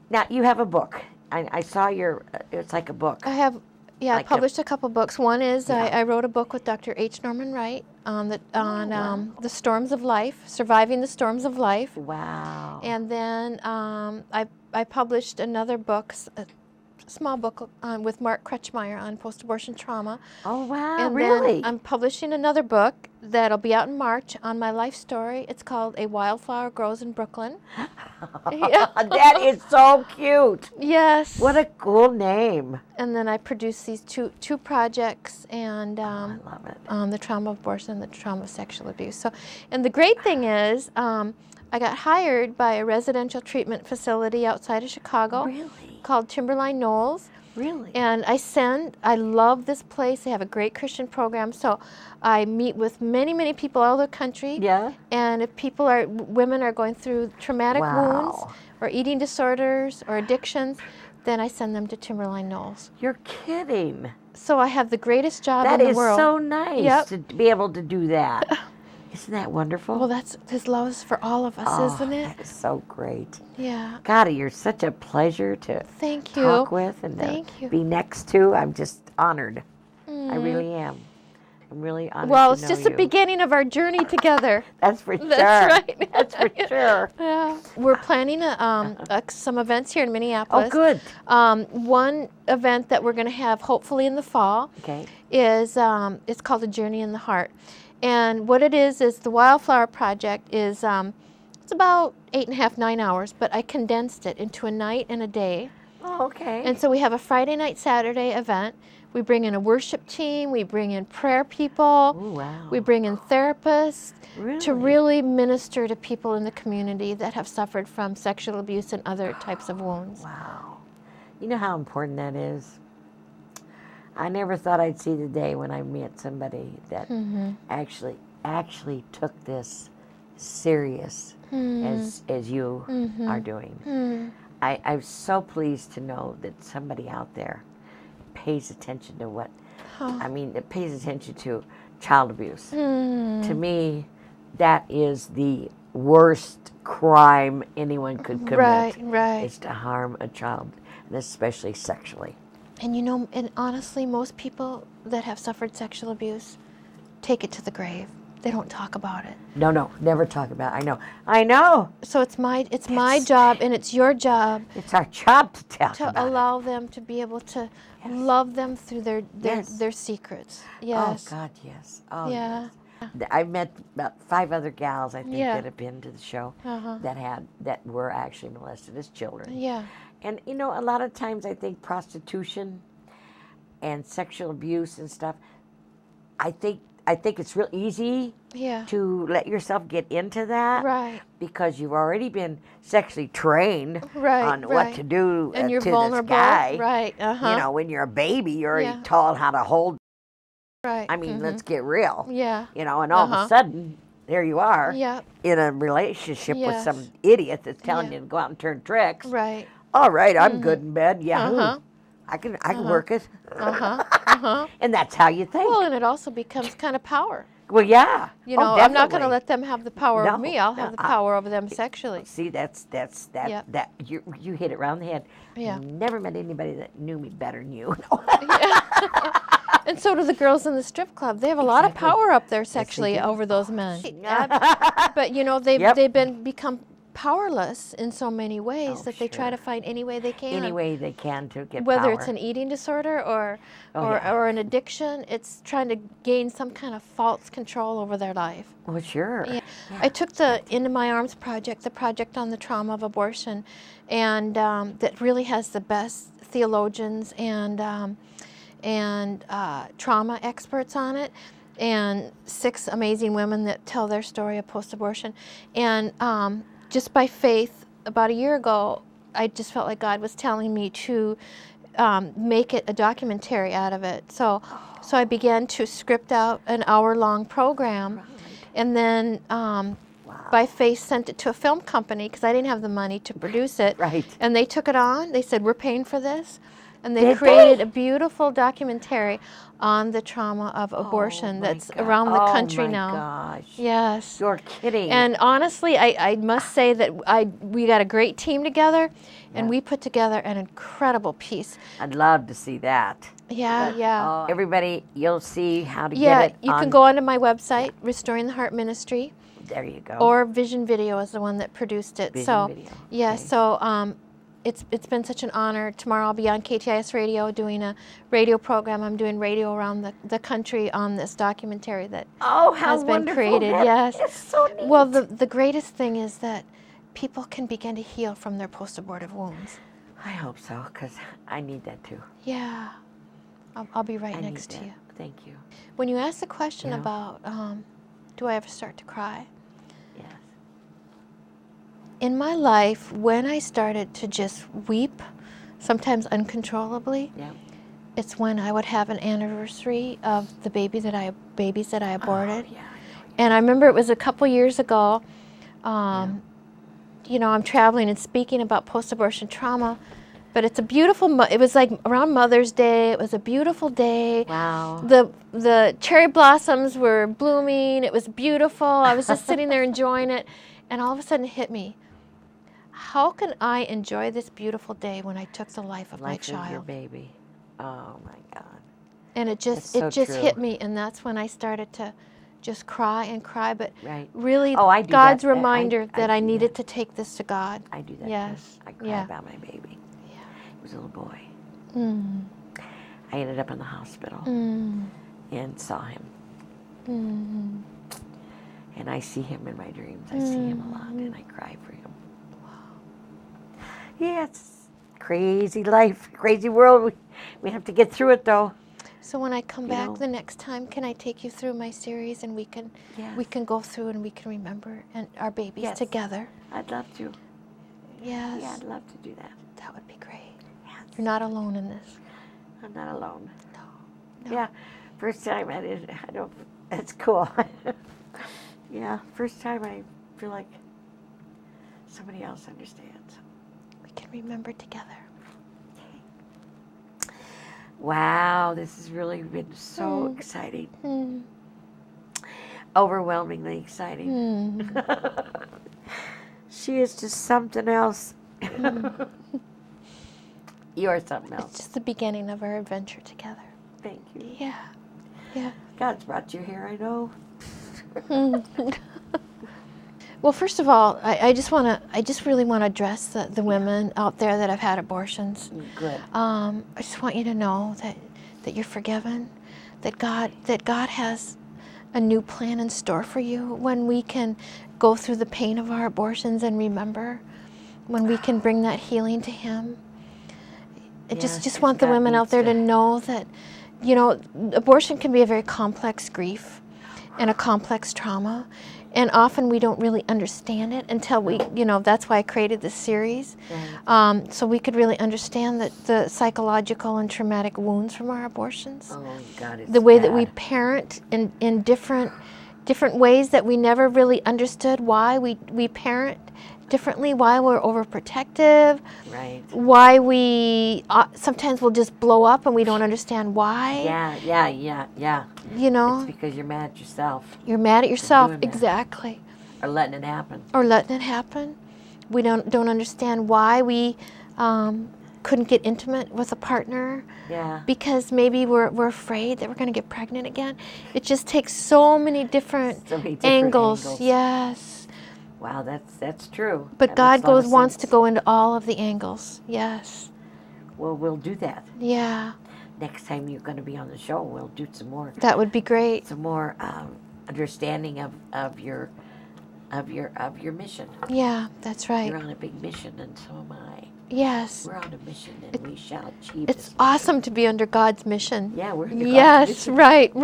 Now, you have a book. I saw your, it's like a book. I have, yeah, Like I published a couple books. One is Yeah. I wrote a book with Dr. H. Norman Wright on wow. the storms of life, surviving the storms of life. Wow. And then I published another book, a small book with Mark Kretschmeyer on post-abortion trauma. Oh, wow, And really? then I'm publishing another book that'll be out in March on my life story. It's called A Wildflower Grows in Brooklyn. Yeah. That is so cute. Yes. What a cool name. And then I produced these two projects, and I love it. the trauma of abortion and the trauma of sexual abuse. So, and the great thing is, I got hired by a residential treatment facility outside of Chicago. Really? Called Timberline Knolls. Really? And I love this place. They have a great Christian program. So I meet with many people all over the country. Yeah. And if women are going through traumatic wounds or eating disorders or addictions, then I send them to Timberline Knolls. You're kidding. So I have the greatest job in the world. That is so nice to be able to do that. Isn't that wonderful? Well, that's His love is for all of us, isn't it? That is so great. Yeah. God, you're such a pleasure to Thank you. talk with and Thank you. be next to. I'm just honored. I really am. I'm really honored Well, to it's know just you. the beginning of our journey together. That's for sure. That's right. That's for sure. Yeah. We're planning some events here in Minneapolis. Oh, good. One event that we're going to have hopefully in the fall is it's called A Journey in the Heart. And what it is the Wildflower Project is it's about 8.5, 9 hours, but I condensed it into a night and a day. Oh, okay. And so we have a Friday night, Saturday event. We bring in a worship team. We bring in prayer people. Ooh, wow. We bring in therapists to Really? really minister to people in the community that have suffered from sexual abuse and other types of wounds. Wow. You know how important that is? I never thought I'd see the day when I met somebody that actually took this serious as you are doing. I'm so pleased to know that somebody out there pays attention to what, it pays attention to child abuse. To me, that is the worst crime anyone could commit. Right. Is to harm a child, and especially sexually. And you know, and honestly, most people that have suffered sexual abuse take it to the grave. They don't talk about it. No, never talk about it. I know. So it's my job, and it's your job. It's our job to talk to about allow them to be able to love them through their secrets. Yes. Oh God, yes. Oh yeah. Yes. I met about 5 other gals I think Yeah. that have been to the show that were actually molested as children. Yeah. And you know, a lot of times I think prostitution and sexual abuse and stuff, I think it's real easy to let yourself get into that. Right. Because you've already been sexually trained on what to do and you're to vulnerable. this guy. Right. You know, when you're a baby, you're already taught how to hold. Right. I mean, let's get real. Yeah. You know, and all of a sudden, there you are Yeah. in a relationship with Yes. some idiot that's telling you to go out and turn tricks. Right. All right, I'm good in bed. Yeah, I can work it. And that's how you think. Well, and it also becomes kind of power. Well, yeah. You know, I'm not going to let them have the power No, over me. I'll have the power over them sexually. See, that Yep. that you hit it around the head. Yeah. Never met anybody that knew me better than you. And so do the girls in the strip club. They have a lot of power up there sexually over those men. But you know, they've become powerless in so many ways that they try to find any way they can. Any way they can to get Whether power. it's an eating disorder or an addiction, it's trying to gain some kind of false control over their life. Well, sure. Yeah. I took the Into My Arms project, the project on the trauma of abortion, and that really has the best theologians and trauma experts on it, and 6 amazing women that tell their story of post-abortion. And just by faith, about a year ago, I just felt like God was telling me to make it a documentary out of it. So I began to script out an hour-long program, and then by faith sent it to a film company because I didn't have the money to produce it. Right. And they took it on. They said, "We're paying for this." And they created a beautiful documentary on the trauma of abortion that's around the country now. Oh my gosh. Yes. You're kidding. And honestly, I must say that we got a great team together, and we put together an incredible piece. I'd love to see that. Yeah, yeah. Everybody, you'll see how to get it. Yeah, you can go onto my website, Restoring the Heart Ministry. There you go. Or Vision Video is the one that produced it. Vision Video. Yeah, Okay. so it's been such an honor. Tomorrow I'll be on KTIS Radio doing a radio program. I'm doing radio around the country on this documentary that has been created. Yes. It's so neat. Well, the greatest thing is that people can begin to heal from their post-abortive wounds. I hope so, because I need that too. Yeah. I'll be right I next need to that. you. Thank you. When you asked the question Yeah. about, do I ever start to cry? Yes. In my life, when I started to just weep, sometimes uncontrollably, Yeah. it's when I would have an anniversary of the babies that I aborted. Oh, yeah. And I remember it was a couple years ago. You know, I'm traveling and speaking about post-abortion trauma, but it's a beautiful. It was like around Mother's Day. It was a beautiful day. Wow. The cherry blossoms were blooming. It was beautiful. I was just sitting there enjoying it, and all of a sudden it hit me. How can I enjoy this beautiful day when I took the life of my child? Your baby. Oh my God. And it just That's so hit true. me, and that's when I started to just cry and cry. But Right. really, Oh, I do God's that. reminder that I do needed that. to take this to God. I do that. Yes. Too. I cry Yeah. about my baby. Yeah. He was a little boy. Mm. I ended up in the hospital Mm. and saw him. Mm. And I see him in my dreams. I see him a lot, and I cry for him. Wow. Yeah, it's crazy life, crazy world. We have to get through it, though. So when I come You back know? the next time, can I take you through my series, and we can go through and we can remember and our babies Yes. together? I'd love to. Yes. Yeah, I'd love to do that. That would be great. Yes. You're not alone in this. I'm not alone. No. Yeah, first time I did. I don't. That's cool. Yeah, first time I feel like somebody else understands. We can remember together. Wow, this has really been so exciting. Mm. Overwhelmingly exciting. Mm. She is just something else. You're something It's else. just the beginning of our adventure together. Thank you. Yeah. Yeah. God's brought you here, I know. Well, first of all, I just really want to address the women out there that have had abortions. Good. I just want you to know that you're forgiven, that God has a new plan in store for you when we can go through the pain of our abortions and remember, when we can bring that healing to Him. I just want the God women out needs there to- to know that, you know, abortion can be a very complex grief and a complex trauma. And often we don't really understand it until we, you know, that's why I created this series. Right. So we could really understand the psychological and traumatic wounds from our abortions. Oh, God, it's The way that we bad. parent in different ways that we never really understood why we parent differently, why we're overprotective, Right. why we sometimes we'll just blow up and we don't understand why. Yeah. You know, It's because you're mad at yourself you're mad at yourself. doing that. Exactly. or letting it happen. Or letting it happen. We don't understand why we couldn't get intimate with a partner, Yeah. because maybe we're afraid that we're going to get pregnant again. It just takes so many different, So many different angles. Yes. Wow, that's true. But That makes God a lot of wants to sense. go into all of the angles. Yes. Well, we'll do that. Yeah. Next time you're going to be on the show, we'll do some more That would be great. understanding of your mission. Yeah, that's right. You're on a big mission, and so am I. Yes. We're on a mission, and we shall achieve It's this. awesome to be under God's mission. Yeah, we're under God's Yes, mission. right.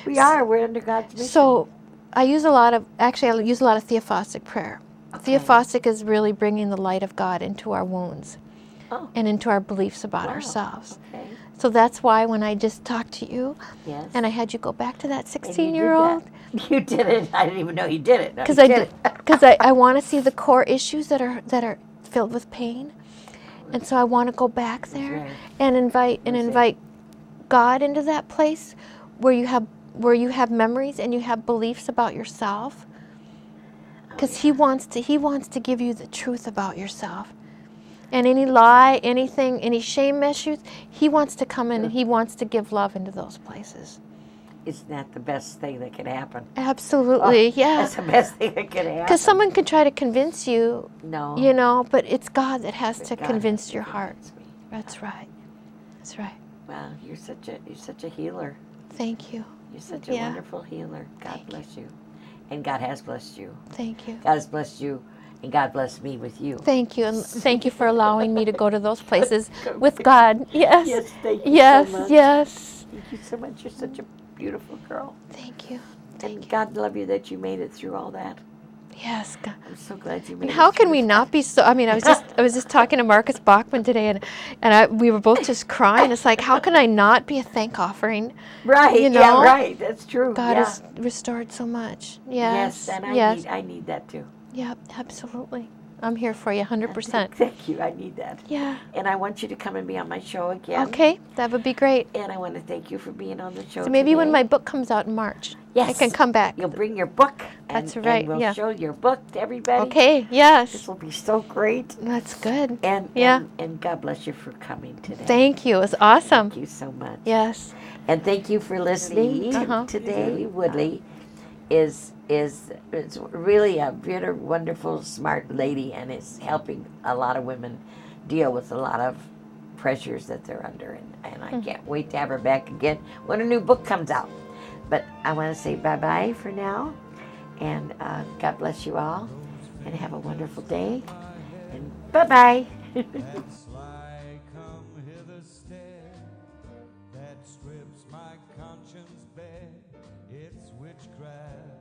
We are. We're under God's mission. So I use a lot of theophostic prayer. Okay. Theophostic is really bringing the light of God into our wounds Oh, and into our beliefs about wow. ourselves. Okay. So that's why when I just talked to you Yes. and I had you go back to that And you did 16-year-old, that. You did it. I didn't even know you did it. because I want to see the core issues that are filled with pain, And so I want to go back there right. and invite God into that place where you have memories and you have beliefs about yourself. Because He wants to give you the truth about yourself. And any lie, anything, any shame issues, He wants to come in and He wants to give love into those places. Isn't that the best thing that could happen? Absolutely, yeah. That's the best thing that could happen. Because someone can try to convince you, no, you know, but it's God that has to God convince has to your heart. convince me. That's right. That's right. Wow, you're such a healer. Thank you. You're such a wonderful healer. God bless you. And God has blessed you. Thank you. God has blessed you, and God blessed me with you. Thank you, and thank you for allowing me to go to those places with God. Yes. Yes, thank you yes, so much. Yes. Thank you so much. You're such a beautiful girl. Thank you. And God love you that you made it through all that. Yes, God. I'm so glad you made And it. how through can we that. not be so? I mean, I was just talking to Marcus Bachman today, and we were both just crying. It's like, how can I not be a thank offering? Right. You know? Yeah. Right. That's true. God yeah. has restored so much. Yes. And I need that too. Yep. Absolutely. I'm here for you, 100%. Thank you. I need that. Yeah. And I want you to come and be on my show again. Okay, that would be great. And I want to thank you for being on the show. So maybe today. when my book comes out in March, yes, I can come back. You'll bring your book. That's right. And we'll show your book to everybody. Okay. Yes. This will be so great. That's good. And God bless you for coming today. Thank you. It was awesome. Thank you so much. Yes. And thank you for listening today. Woodley is really a very wonderful, smart lady, and is helping a lot of women deal with a lot of pressures that they're under. And I can't wait to have her back again when a new book comes out. But I want to say bye-bye for now. And God bless you all. And have a wonderful day. And bye-bye. That's like come hither stare that strips my conscience bare. It's witchcraft.